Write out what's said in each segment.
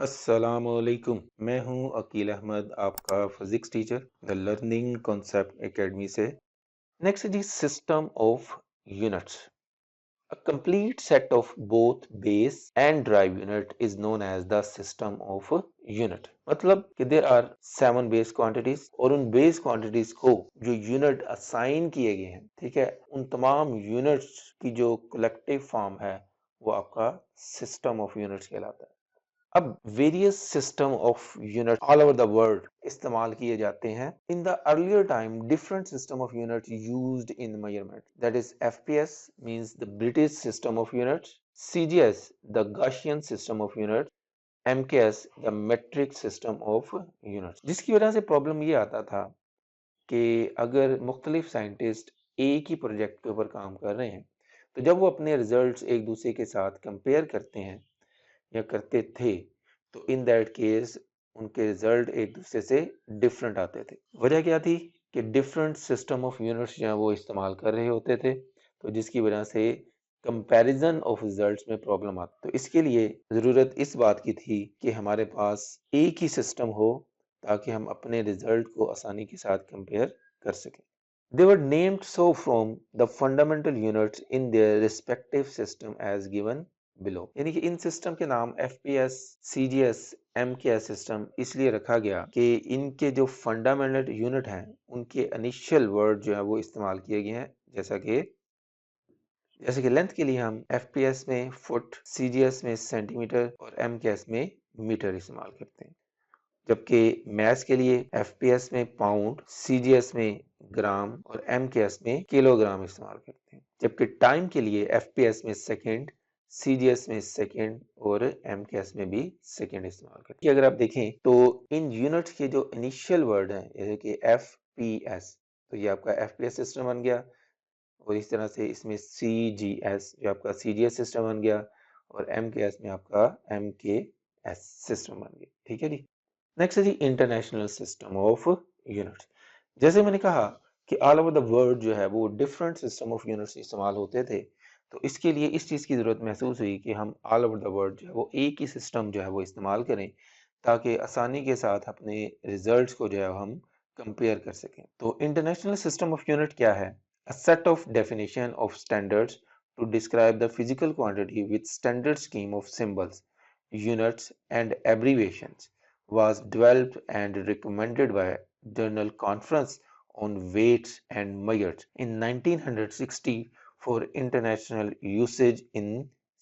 अस्सलामुअलैकुम। मैं हूं अकील अहमद, आपका physics teacher the learning concept academy से। नेक्स्ट जी, system of units. A complete set of both base and drive unit is known as the system of unit। मतलब कि there are 7 base quantities और उन base quantities को जो unit assign किए गए हैं, ठीक है, उन तमाम यूनिट्स की जो कलेक्टिव फॉर्म है वो आपका सिस्टम ऑफ यूनिट्स कहलाता है। अब various system of unit all over the world इस्तेमाल किए जाते हैं। In the earlier time different system of unit used in measurement, that is FPS means the British system of units, CGS the Gaussian system of unit, MKS the metric system of units. जिसकी वजह से problem ये आता था कि अगर मुख्तलिफ scientist एक ही प्रोजेक्ट के ऊपर काम कर रहे हैं तो जब वो अपने रिजल्ट्स एक दूसरे के साथ कंपेयर करते हैं या करते थे तो इन दैट केस उनके रिजल्ट एक दूसरे से डिफरेंट आते थे। वजह क्या थी कि डिफरेंट सिस्टम ऑफ यूनिट्स जो है वो इस्तेमाल कर रहे होते थे, तो जिसकी वजह से कंपैरिजन ऑफ रिजल्ट्स में प्रॉब्लम आती। तो इसके लिए ज़रूरत इस बात की थी कि हमारे पास एक ही सिस्टम हो ताकि हम अपने रिजल्ट को आसानी के साथ कंपेयर कर सकें। They were named so from the fundamental units in their respective system as given below। यानी कि इन सिस्टम के नाम FPS, CGS, MKS सिस्टम इसलिए रखा गया कि इनके जो फंडामेंटल यूनिट हैं उनके इनिशियल वर्ड जो है वो इस्तेमाल किए गए हैं। जैसे कि लेंथ के लिए हम FPS में फुट, CGS में सेंटीमीटर और MKS में मीटर इस्तेमाल करते हैं। जबकि मैथ्स के लिए एफपीएस में पाउंड, सीजीएस में ग्राम और एमकेएस में किलोग्राम इस्तेमाल करते हैं। जबकि टाइम के लिए एफपीएस में सेकंड, सीजीएस में सेकंड और एमकेएस में भी सेकंड इस्तेमाल करते हैं। अगर आप देखें तो इन यूनिट्स के जो इनिशियल वर्ड हैं जैसे कि एफपीएस, तो ये आपका एफपीएस सिस्टम बन गया, और इस तरह से इसमें सीजीएस जो आपका सीजीएस सिस्टम बन गया, और एमकेएस में आपका एमकेएस सिस्टम बन गया। ठीक है जी। नेक्स्ट है जी, इंटरनेशनल सिस्टम ऑफ यूनिट्स। जैसे मैंने कहा कि ऑल ओवर द वर्ल्ड जो है वो डिफरेंट सिस्टम ऑफ यूनिट्स इस्तेमाल होते थे, तो इसके लिए इस चीज़ की ज़रूरत महसूस हुई कि हम ऑल ओवर द वर्ल्ड जो है वो एक ही सिस्टम जो है वो इस्तेमाल करें ताकि आसानी के साथ अपने रिजल्ट्स को जो है हम कंपेयर कर सकें। तो इंटरनेशनल सिस्टम ऑफ यूनिट क्या है? A set of definition of standards to describe the physical quantity with standard scheme of symbols, units and abbreviations was developed and recommended by Journal Conference on Weights and Measures in 1960 for international usage in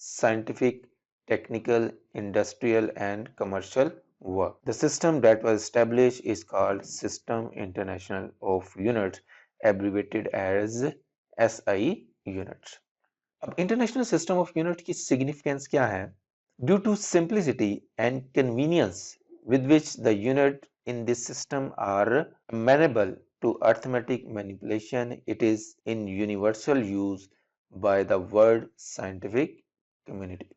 scientific, technical, industrial and commercial work. The system that was established is called System International of Units, abbreviated as SI units। अब international system of unit की significance क्या है? Due to simplicity and convenience with which the unit in this system are amenable to arithmetic manipulation, it is in universal use by the world scientific community।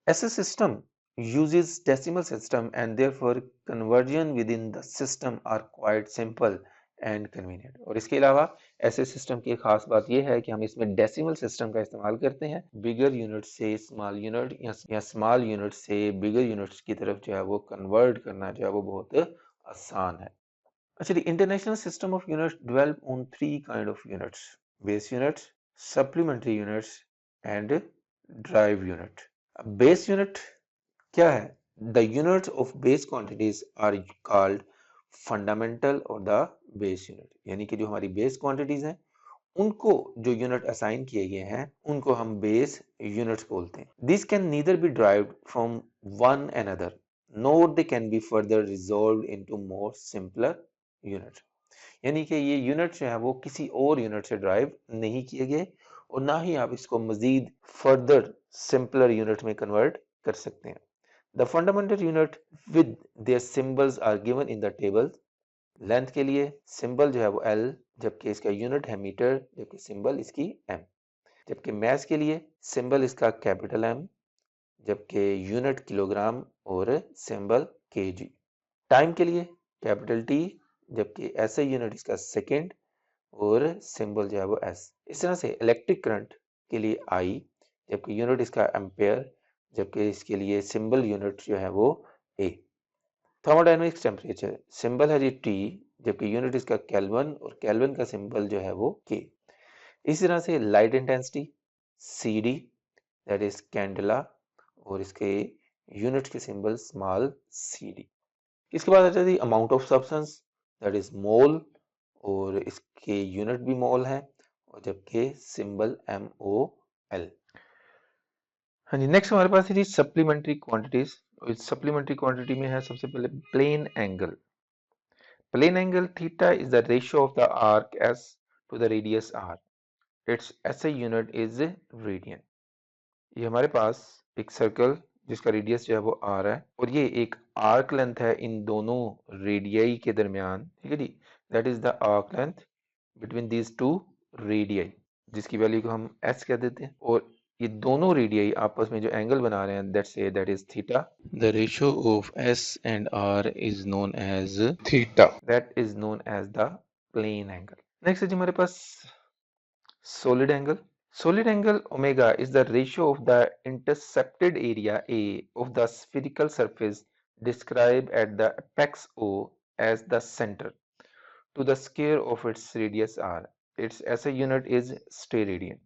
ऐसा system uses decimal system and therefore conversion within the system are quite simple and convenient. और इसके अलावा ऐसे system की खास बात यह है कि हम इसमें डेसिमल सिस्टम का इस्तेमाल करते हैं। बिगर यूनिट से स्मॉल यूनिट या स्मॉल यूनिट से बिगर यूनिट्स की तरफ जो है वो कन्वर्ट करना जो है वो बहुत आसान है। अच्छा, international system of units develop on 3 kind of units: base units, supplementary units and drive unit. Base unit क्या है? The units of base quantities are called fundamental और द बेस यूनिट। यानी कि जो हमारी बेस क्वांटिटीज हैं उनको जो यूनिट असाइन किए गए हैं उनको हम बेस यूनिट्स बोलते हैं। This can neither be derived from one another NOR they can be further resolved into more simpler unit. यानी कि ये यूनिट जो है वो किसी और यूनिट से ड्राइव नहीं किए गए और ना ही आप इसको मजीद फर्दर सिंपलर यूनिट में कन्वर्ट कर सकते हैं। The fundamental unit with their symbols are given in the table। Length के लिए सिंबल जो है वो L, जबकि इसका यूनिट है मीटर, जबकि सिंबल इसकी M। जबकि मैस के लिए सिंबल इसका कैपिटल M, जबकि यूनिट किलोग्राम और सिंबल kg। टाइम के लिए कैपिटल T, जबकि ऐसा यूनिट इसका सेकेंड और सिंबल जो है वो S। इस तरह से इलेक्ट्रिक करंट के लिए I, जबकि यूनिट इसका एम्पेयर, जबकि इसके लिए सिंबल यूनिट जो है वो ए। थर्मोडायनेमिक्स टेम्परेचर सिंबल है जी टी, जबकि यूनिट इसका केल्विन और केल्विन का सिंबल जो है वो के। इसी तरह से light intensity C D, that is candela, और इसके यूनिट के सिंबल स्मॉल सी डी। इसके बाद आता है amount of substance, that is mole, और इसके यूनिट भी मोल है, और जबकि सिंबल एम ओ एल। हाँ जी, नेक्स्ट हमारे पास है जी सप्लीमेंट्री क्वांटिटीज। इस सप्लीमेंट्री क्वांटिटी में है सबसे पहले plane angle. Plane angle theta is the ratio of the arc S to the radius R, its SI unit is radian. ये हमारे पास एक सर्कल जिसका रेडियस जो है वो आर है, और ये एक आर्क लेंथ है इन दोनों रेडियाई के दरमियान, ठीक है जी। That is the arc length between these two radii, जिसकी वैल्यू को हम एस कह देते हैं। और ये दोनों रेडियाई आपस में जो एंगल बना रहे हैं, that is theta. The ratio of S and R is known as theta, that is known as the plane angle. Next है जी हमारे पास solid angle. Solid angle omega is the ratio of the intercepted area A of the spherical surface described at the apex O as the center to the square of its radius R. Its SI unit is steradian.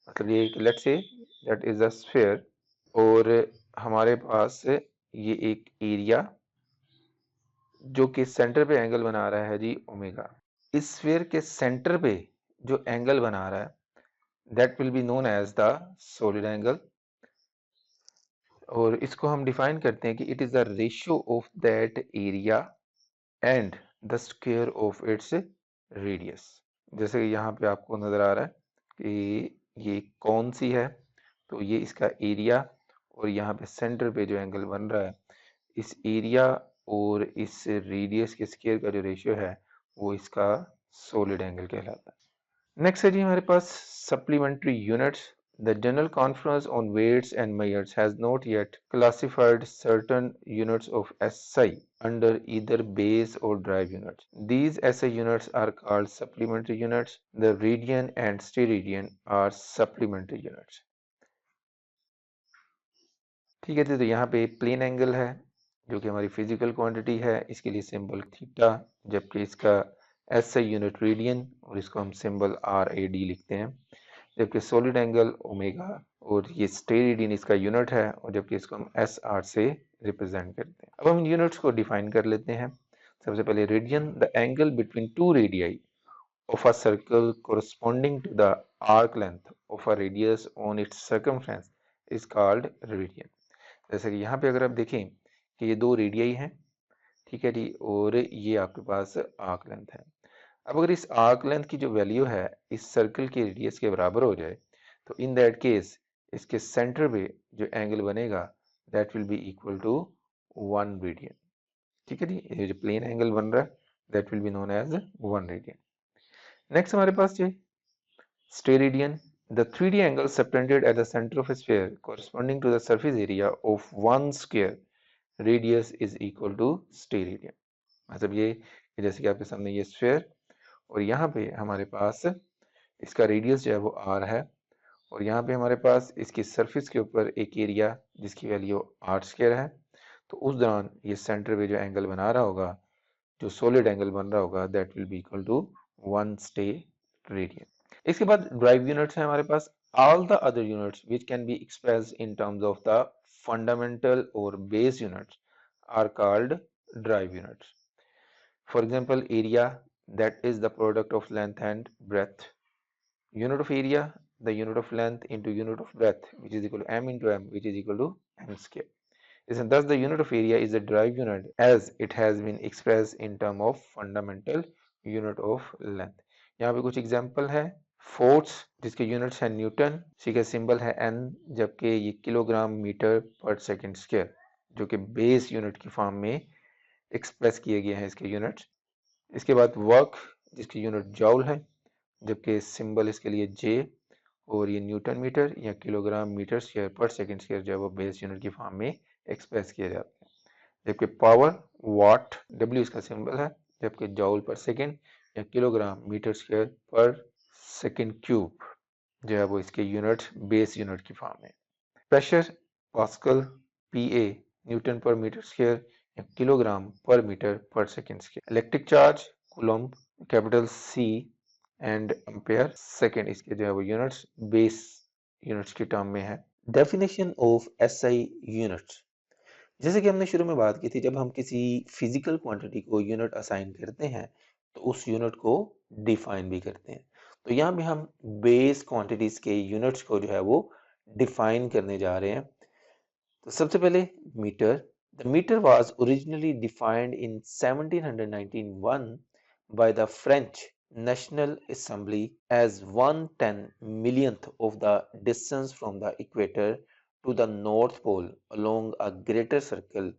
मतलब ये let's say that is a sphere, और हमारे पास ये एक area जो कि centre पे एंगल बना रहा है जी ओमेगा। इस स्फीयर के सेंटर पे जो एंगल बना रहा है that will be known as the solid angle, और इसको हम डिफाइन करते हैं कि it is the ratio of that area and the square of its radius। जैसे कि यहाँ पे आपको नजर आ रहा है कि ये कौन सी है, तो ये इसका एरिया, और यहाँ पे सेंटर पे जो एंगल बन रहा है, इस एरिया और इस रेडियस के स्क्वायर का जो रेशियो है वो इसका सॉलिड एंगल कहलाता है। नेक्स्ट है जी हमारे पास supplementary units. The General Conference on Weights and Measures has not yet classified certain units of SI under either base or drive units. These SI units are called supplementary units. The radian and steradian are supplementary units. ठीक है, तो यहाँ पे plane angle है जो कि हमारी physical quantity है, इसके लिए सिंबल थीटा, जबकि इसका एसआई यूनिट रेडियन, और इसको हम सिंबल आर ए डी लिखते हैं। जबकि सॉलिड एंगल ओमेगा, और ये स्टेरेडियन इसका यूनिट है, और जबकि इसको हम एस आर से रिप्रेजेंट करते हैं। अब हम यूनिट्स को डिफाइन कर लेते हैं। सबसे पहले radian, the angle between two radii of a circle corresponding to the arc length of a radius on its circumference is called radian। जैसे कि यहाँ पे अगर आप देखें कि ये दो रेडियाई हैं, ठीक है जी, और ये आपके पास आर्क लेंथ है। अब अगर इस आर्क लेंथ की जो वैल्यू है इस सर्कल के रेडियस के बराबर हो जाए, तो इन दैट केस इसके सेंटर पे जो एंगल बनेगा that will be equal to 1 radian. ठीक है जी, ये जो प्लेन एंगल बन रहा है that will be known as 1 radian. Next हमारे पास ये steradian, the 3D angle subtended at the center of a sphere corresponding to the surface area of one square radius is equal to steradian। मतलब ये कि जैसे कि आपके सामने ये स्फीयर, और यहाँ पे हमारे पास इसका रेडियस जो है वो r है, और यहाँ पे हमारे पास इसकी सरफेस के ऊपर एक एरिया जिसकी वैल्यू r स्क्वायर है। तो उस दौरान ये सेंटर पे जो एंगल बना रहा होगा, जो सॉलिड एंगल बन रहा होगा, that will be equal to 1 steradian। इसके बाद ड्राइव यूनिट्स है हमारे पास। All the other units which can be expressed in terms of the fundamental और base units are called derived units. For example area, that is the product of length and breadth। unit of area, the unit of length into unit of breadth, which is equal to m into m, which is equal to m square. And thus the unit of area is a derived unit as it has been expressed in term of fundamental unit of length। यहाँ पे कुछ example है। Force जिसके units है Newton, इसी का symbol है N, जबकि ये किलोग्राम मीटर पर सेकंड स्क्वायर, जो कि बेस यूनिट की फॉर्म में एक्सप्रेस किए गए हैं इसके यूनिट्स। इसके बाद वर्क जिसकी यूनिट जॉल है, जबकि सिंबल इसके लिए जे, और ये न्यूटन मीटर या किलोग्राम मीटर स्क्वायर पर सेकंड स्क्वायर जो है वो बेस यूनिट की फॉर्म में एक्सप्रेस किया जाता है। जबकि पावर वाट, डब्ल्यू इसका सिंबल है, जबकि जॉल पर सेकंड या किलोग्राम मीटर स्क्वायर पर सेकंड क्यूब जो है वो इसके यूनिट बेस यूनिट की फॉर्म में। प्रेशर पास्कल, पीए, न्यूटन पर मीटर स्क्वायर या किलोग्राम पर मीटर पर second square. Electric charge coulomb, capital C and ampere second, इसके जो है वो यूनिट्स बेस यूनिट्स की टर्म में है। डेफिनेशन ऑफ एसआई यूनिट्स, जैसे कि हमने शुरू में बात की थी, जब हम किसी फिजिकल क्वांटिटी को यूनिट असाइन करते हैं तो उस यूनिट को डिफाइन भी करते हैं। तो यहाँ भी हम बेस क्वांटिटीज के यूनिट्स को जो है वो डिफाइन करने जा रहे हैं। तो सबसे पहले metre. The metre was originally defined in 1791 by the French National Assembly as 1/10 millionth of the distance from the equator to the North Pole along a greater circle.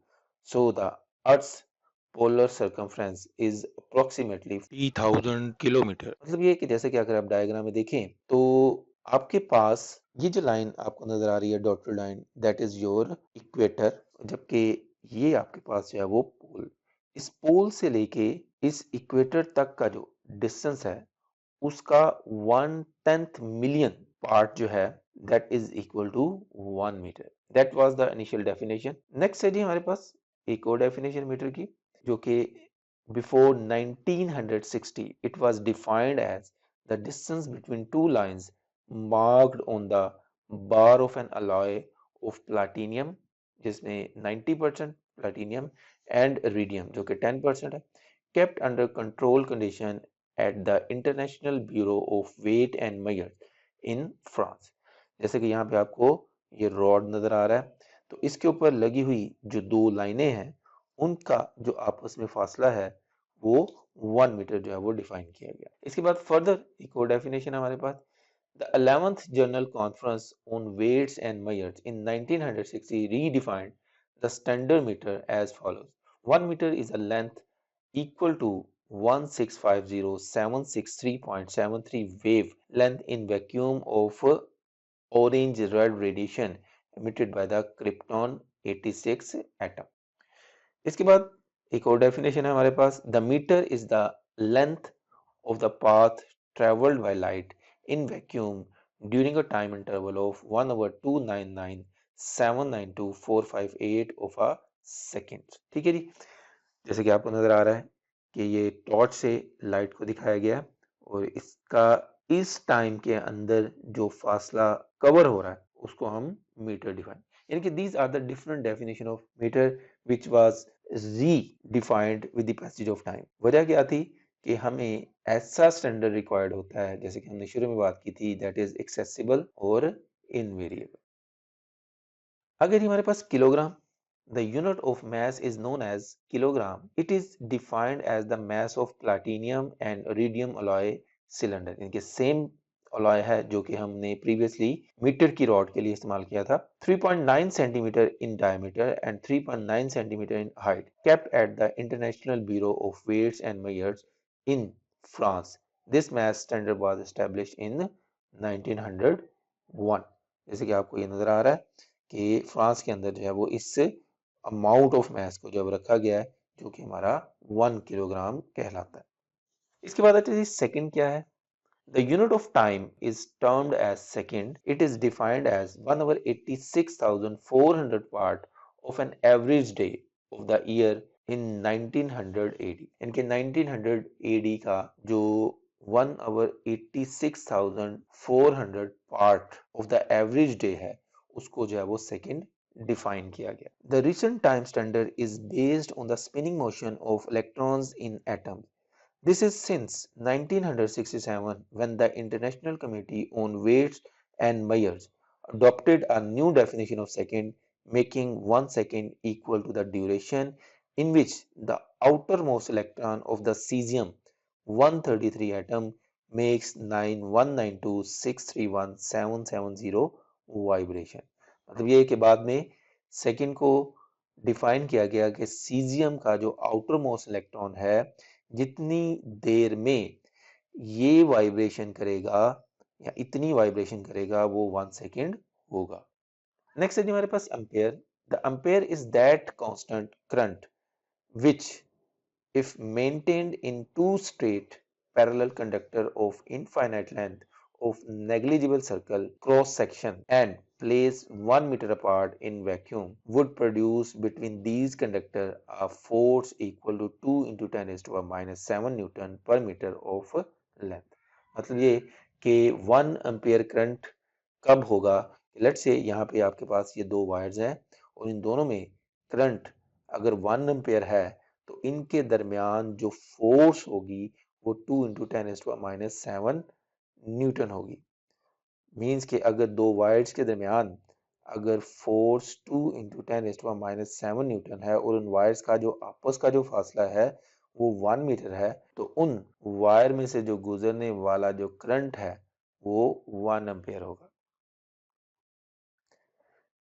So the Earth's polar circumference is approximately 3000 kilometre. मतलब ये है कि जैसे कि अगर आप diagram में देखें तो आपके पास ये जो लाइन आपको नजर आ रही है, dotted line, that is your equator, जबकि ये आपके पास जो है वो पोल। इस पोल से लेके इस इक्वेटर तक का जो डिस्टेंस है उसका 1/10 मिलियन पार्ट जो है that is equal to 1 metre. That was the initial definition. Next है जी हमारे पास एक और डेफिनेशन मीटर की, जो कि before 1960 it was defined as the distance between two lines marked on the bar of an alloy of platinum, जिसमें 90% platinum and iridium जो कि 10% है, kept under control condition at the International Bureau of Weight and Measure in France। जैसे कि यहाँ पे आपको ये रॉड नजर आ रहा है, तो इसके ऊपर लगी हुई जो दो लाइनें हैं उनका जो आपस में फासला है वो 1 मीटर जो है वो डिफाइन किया गया। इसके बाद फर्दर एक और डेफिनेशन हमारे पास, the 11th General Conference on Weights and Measures in 1960 redefined the standard meter as follows: 1 meter is a length equal to 1650763.73 wave length in vacuum of orange red radiation emitted by the krypton 86 atom। इसके बाद एक और definition है हमारे पास, the metre is the length of the path travelled by light in vacuum during a time interval of 1/299,792,458 of a second. ठीक है जी, जैसे कि आपको नजर आ रहा है कि ये टॉर्च से लाइट को दिखाया गया है और इसका इस टाइम के अंदर जो फासला कवर हो रहा है उसको हम मीटर डिफाइन, यानी कि these are the different definition of metre which was redefined with the passage of time. वजह क्या थी कि हमें ऐसा स्टैंडर्ड रिक्वायर्ड होता है, जैसे कि हमने शुरू में बात की थी, दैट इज एक्सेसिबल और इनवेरिएबल। अगर हमारे पास kilogram, the unit of mass is known as kilogram. It is defined as the mass of platinum and iridium alloy cylinder। इनके सेम alloy है जो कि हमने previously मीटर की रॉड के लिए इस्तेमाल किया था। 3.9 centimeter in diameter and 3.9 centimeter in height, kept at the International Bureau of Weights and Measures in France। This mass standard was established in 1901। जैसे कि आपको ये नजर आ रहा है कि फ्रांस के अंदर जो है वो इस अमाउंट ऑफ मास को जब रखा गया है जो कि हमारा 1 किलोग्राम कहलाता है। इसके बाद अच्छा जी सेकंड क्या है, the unit of time is termed as second. It is defined as 1/86,400 part of an average day of the year in 1900 AD. इनके 1900 एडी का जो 1/86,400 part of the average day है उसको जो है वो सेकंड डिफाइन किया गया। The recent time standard is based on the spinning motion of electrons in atoms. This is since 1967 when the International Committee on Weights and Measures adopted a new definition of second, making 1 second equal to the duration in which the outermost electron of the cesium 133 atom makes 9192631770 vibration. मतलब ये कि बाद में second को define किया गया कि caesium का जो आउटर मोस्ट इलेक्ट्रॉन है जितनी देर में ये वाइब्रेशन करेगा या इतनी वाइब्रेशन करेगा वो 1 सेकेंड होगा। नेक्स्ट है जी हमारे पास ampere. The ampere is that constant current which if maintained in two straight parallel conductor of infinite length of negligible circle cross section and placed 1 meter apart in vacuum would produce between these conductors a force equal to 2 into 10 raised to minus 7 Newton per meter of length। मतलब ये कि 1 ampere current कब होगा? Let's say यहाँ पे आपके पास ये दो वायर्स हैं और इन दोनों में करंट अगर 1 एम्पियर है तो इनके दरमियान जो फोर्स होगी वो 2 into 10 raised to minus 7 Newton होगी। मीन्स कि अगर दो वायर्स के दरमियान अगर force 2 into 10 raised to minus 7 Newton है और उन वायर्स का जो आपस का जो फासला है वो 1 मीटर है तो उन वायर में से जो गुजरने वाला जो करंट है वो 1 एम्पियर होगा।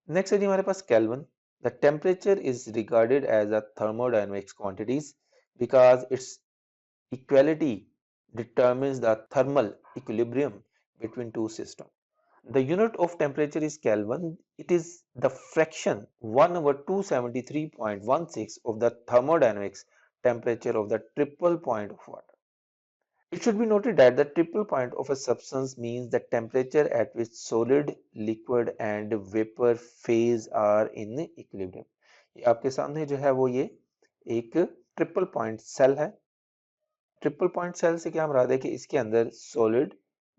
नेक्स्ट है जी हमारे पास kelvin. The temperature is regarded as a thermodynamics quantities because its equality determines the thermal equilibrium between two systems. The unit of temperature is Kelvin. It is the fraction 1 over 273.16 of the thermodynamics temperature of the triple point of water. It should be noted that the triple point of a substance means the temperature at which solid, liquid and vapor phase are in equilibrium. ये आपके सामने जो है वो ये एक triple point cell है। Triple point cell से क्या मुराद है कि इसके अंदर सॉलिड,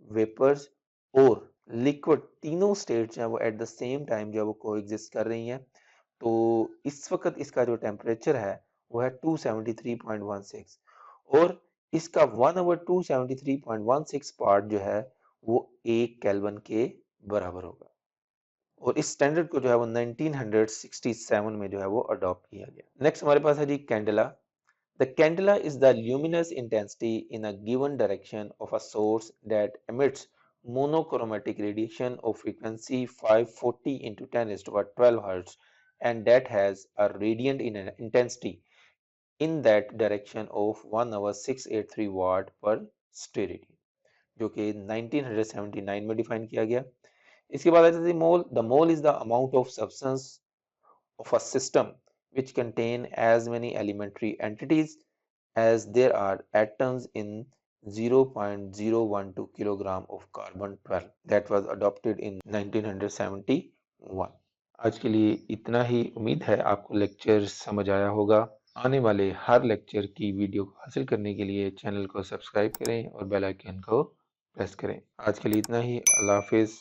वेपर्स और लिक्विड तीनों स्टेट जो है वो एट द सेम टाइम जो है वो कोएग्जिस्ट कर रही हैं। तो इस वक्त इसका जो टेम्परेचर है वो है 273.16 और इसका 1 ओवर 273.16 पार्ट जो है वो 1 केल्विन के बराबर होगा और इस स्टैंडर्ड को जो है वो 1967 में जो है वो अडॉप्ट किया गया। नेक्स्ट हमारे पास है जी candela. The candela is the luminous intensity in a given direction of a source that emits monochromatic radiation of frequency 540 into 10 raised to the 12 Hz and that has a radiant intensity in that direction of 1 over 683 watt per steradian जो कि 1979 में define किया गया। इसके बाद आता है mole. The mole is the amount of substance of a system which contain as many elementary entities as there are atoms in 0.012 kilogram of carbon 12 that was adopted in 1971। आज के लिए इतना ही। उम्मीद है आपको लेक्चर समझ आया होगा। आने वाले हर लेक्चर की वीडियो को हासिल करने के लिए चैनल को सब्सक्राइब करें और बेल आइकन को प्रेस करें। आज के लिए इतना ही। अल्लाह हाफिज।